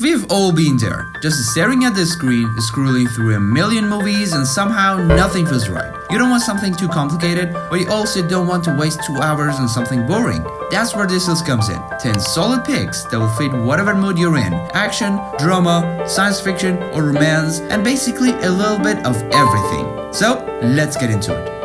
We've all been there, just staring at the screen, scrolling through a million movies and somehow nothing feels right. You don't want something too complicated, but you also don't want to waste 2 hours on something boring. That's where this list comes in. 10 solid picks that will fit whatever mood you're in. Action, drama, science fiction or romance, and basically a little bit of everything. So, let's get into it.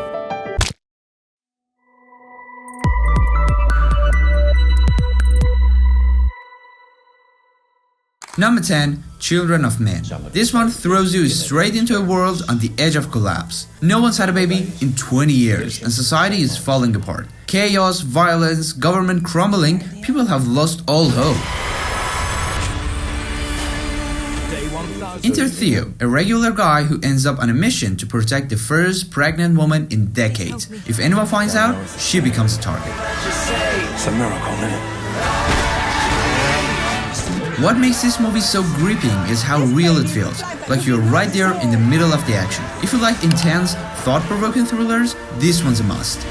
Number 10. Children of Men. This one throws you straight into a world on the edge of collapse. No one's had a baby in 20 years and society is falling apart. Chaos, violence, government crumbling, people have lost all hope. Enter Theo, a regular guy who ends up on a mission to protect the first pregnant woman in decades. If anyone finds out, she becomes a target. It's a miracle, isn't it? What makes this movie so gripping is how real it feels, like you're right there in the middle of the action. If you like intense, thought-provoking thrillers, this one's a must.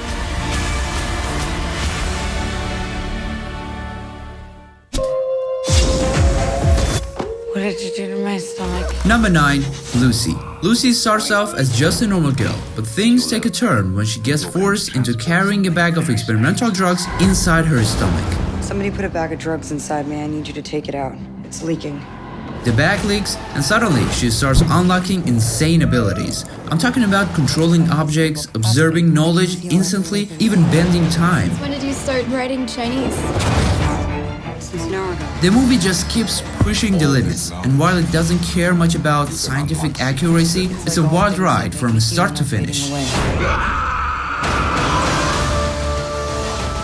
What did you do to my stomach? Number 9. Lucy. Lucy starts off as just a normal girl, but things take a turn when she gets forced into carrying a bag of experimental drugs inside her stomach. Somebody put a bag of drugs inside me. I need you to take it out. It's leaking. The bag leaks, and suddenly she starts unlocking insane abilities. I'm talking about controlling objects, observing knowledge instantly, even bending time. When did you start writing Chinese? Since an hour ago. The movie just keeps pushing the limits, and while it doesn't care much about scientific accuracy, it's a wild ride from start to finish.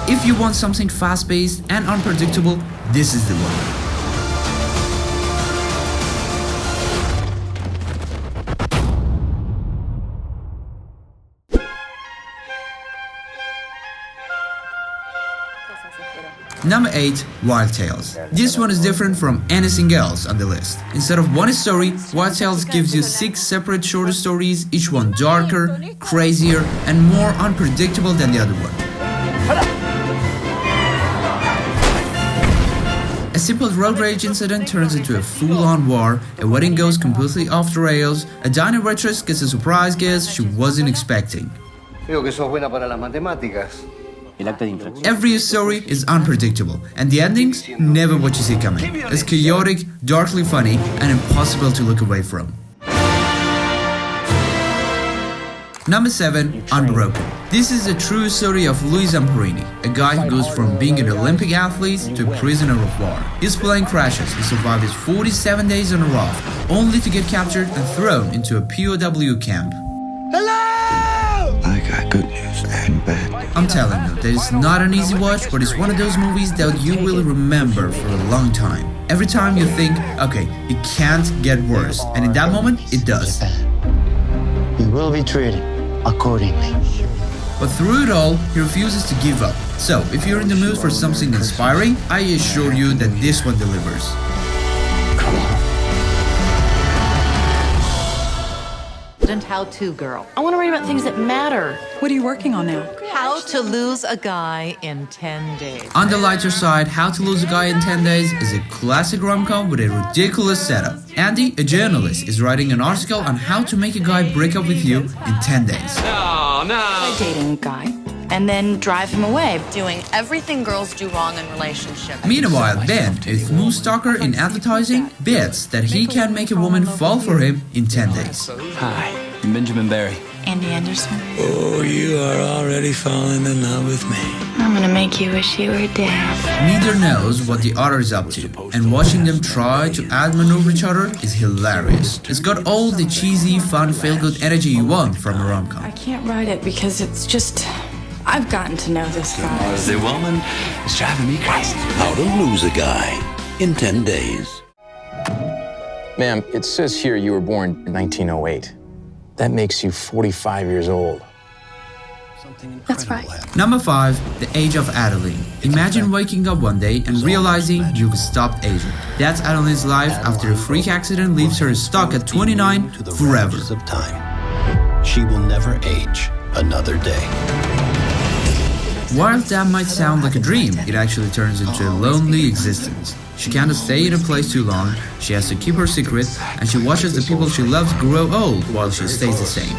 If you want something fast-paced and unpredictable, this is the one. Number 8. Wild Tales. This one is different from anything else on the list. Instead of one story, Wild Tales gives you 6 separate shorter stories, each one darker, crazier, and more unpredictable than the other one. A simple road rage incident turns into a full-on war, a wedding goes completely off the rails, a diner waitress gets a surprise guest she wasn't expecting. Every story is unpredictable, and the endings never what you see coming. It's chaotic, darkly funny, and impossible to look away from. Number 7. Unbroken. This is a true story of Luis Zamperini, a guy who goes from being an Olympic athlete to a prisoner of war. His plane crashes, he survives 47 days on a raft, only to get captured and thrown into a POW camp. Hello! I got good news and bad. I'm telling you, that it's not an easy watch, but it's one of those movies that you will remember for a long time. Every time you think, okay, it can't get worse, and in that moment, it does. You will be treated accordingly. But through it all, he refuses to give up. So, if you're in the mood for something inspiring, I assure you that this one delivers. Come on. How-to girl. I want to write about things that matter. What are you working on now? How to lose a guy in 10 days. On the lighter side, How to Lose a Guy in 10 Days is a classic rom-com with a ridiculous setup. Andy, a journalist, is writing an article on how to make a guy break up with you in 10 days. Dating a guy and then drive him away. Doing everything girls do wrong in relationships. Meanwhile, Ben, a smooth stalker in advertising, bets that he can make a woman fall for him in 10 days. Hi, I'm Benjamin Barry. Andy Anderson. Oh, you are already falling in love with me. I'm gonna make you wish you were dead. Neither knows what the other is up to, and watching them try to outmaneuver each other is hilarious. It's got all the cheesy, fun, feel-good energy you want from a rom-com. I can't write it because it's just... I've gotten to know this guy. The woman is driving me crazy. How to lose a guy in 10 days. Ma'am, it says here you were born in 1908. That makes you 45 years old. That's right. Number 5. The Age of Adeline. Imagine waking up one day and realizing you've stopped aging. That's Adeline's life after a freak accident leaves her stuck at 29 forever. Of time. She will never age another day. While that might sound like a dream, it actually turns into a lonely existence. She can't stay in a place too long, she has to keep her secret, and she watches the people she loves grow old while she stays the same.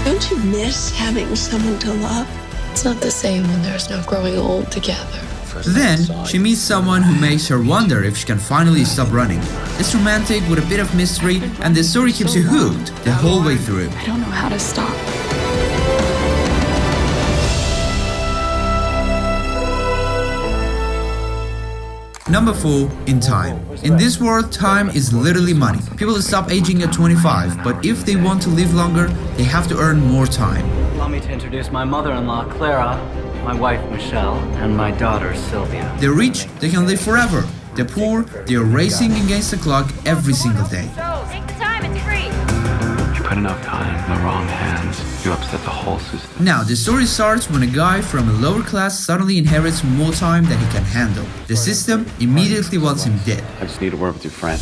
Don't you miss having someone to love? It's not the same when there's no growing old together. Then, she meets someone who makes her wonder if she can finally stop running. It's romantic with a bit of mystery, and the story keeps you hooked the whole way through. I don't know how to stop. Number 4, In Time. In this world, time is literally money. People stop aging at 25, but if they want to live longer, they have to earn more time. Allow me to introduce my mother-in-law, Clara, my wife, Michelle, and my daughter, Sylvia. The rich, they can live forever. The poor, they are racing against the clock every single day. Take the time, it's free. You put enough time in the wrong hands, you upset the whole system. Now, the story starts when a guy from a lower class suddenly inherits more time than he can handle. The system immediately wants him dead. I just need to work with your friend.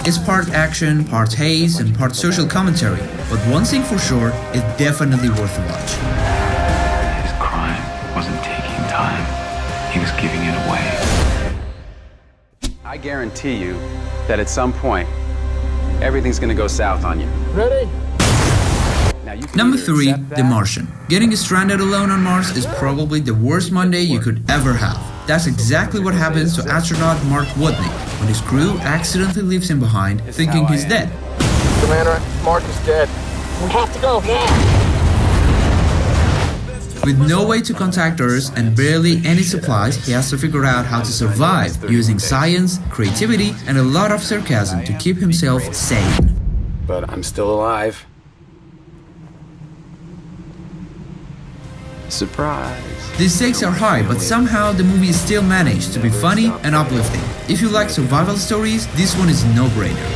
It's part action, part haze, and part social commentary. But one thing for sure, it's definitely worth a watch. His crime wasn't taking time, he was giving it away. I guarantee you that at some point, everything's gonna go south on you. Ready? Number 3, The Martian. Getting stranded alone on Mars is probably the worst Monday you could ever have. That's exactly what happens to astronaut Mark Watney when his crew accidentally leaves him behind, thinking he's dead. Commander, Mark is dead. We have to go now. With no way to contact Earth and barely any supplies, he has to figure out how to survive using science, creativity, and a lot of sarcasm to keep himself sane. But I'm still alive. Surprise. The stakes are high, but somehow the movie still managed to be funny and uplifting. If you like survival stories, this one is a no-brainer.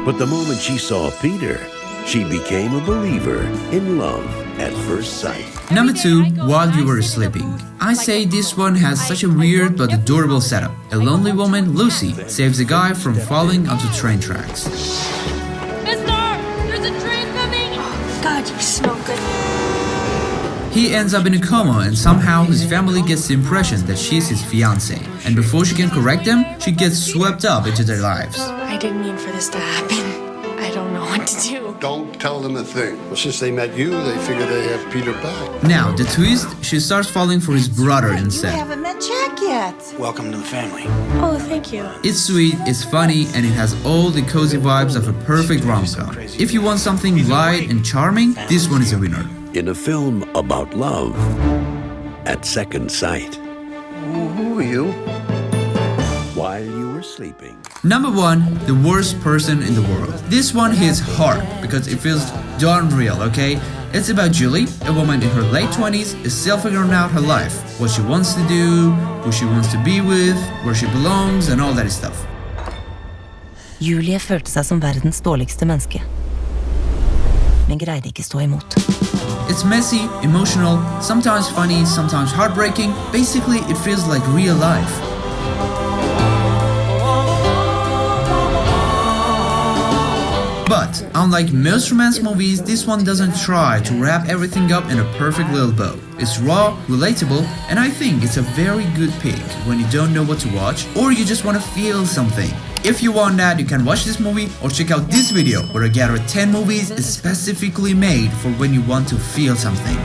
But the moment she saw Peter, she became a believer in love at first sight. Number 2, While You Were Sleeping. I say this one has such a weird but adorable setup. A lonely woman, Lucy, saves a guy from falling onto train tracks. Mister, there's a train coming! Oh, God, you smell good. He ends up in a coma and somehow his family gets the impression that she's his fiancé. And before she can correct them, she gets swept up into their lives. I didn't mean for this to happen. I don't know what to do. Don't tell them a thing. Well, since they met you, they figure they have Peter back. Now, the twist, she starts falling for his brother instead. You haven't met Jack yet. Welcome to the family. Oh, thank you. It's sweet, it's funny, and it has all the cozy vibes of a perfect rom-com. If you want something light and charming, this one is a winner. In a film about love at second sight. Who are you? While you were sleeping. Number 1, The Worst Person in the World. This one hits hard because it feels darn real, okay? It's about Julie, a woman in her late 20s, is still figuring out her life, what she wants to do, who she wants to be with, where she belongs, and all that stuff. Julie følte seg som verdens dårligste menneske, men greide ikke stå imot. It's messy, emotional, sometimes funny, sometimes heartbreaking. Basically, it feels like real life. But, unlike most romance movies, this one doesn't try to wrap everything up in a perfect little bow. It's raw, relatable, and I think it's a very good pick when you don't know what to watch or you just want to feel something. If you want that, you can watch this movie or check out this video where I gathered 10 movies specifically made for when you want to feel something.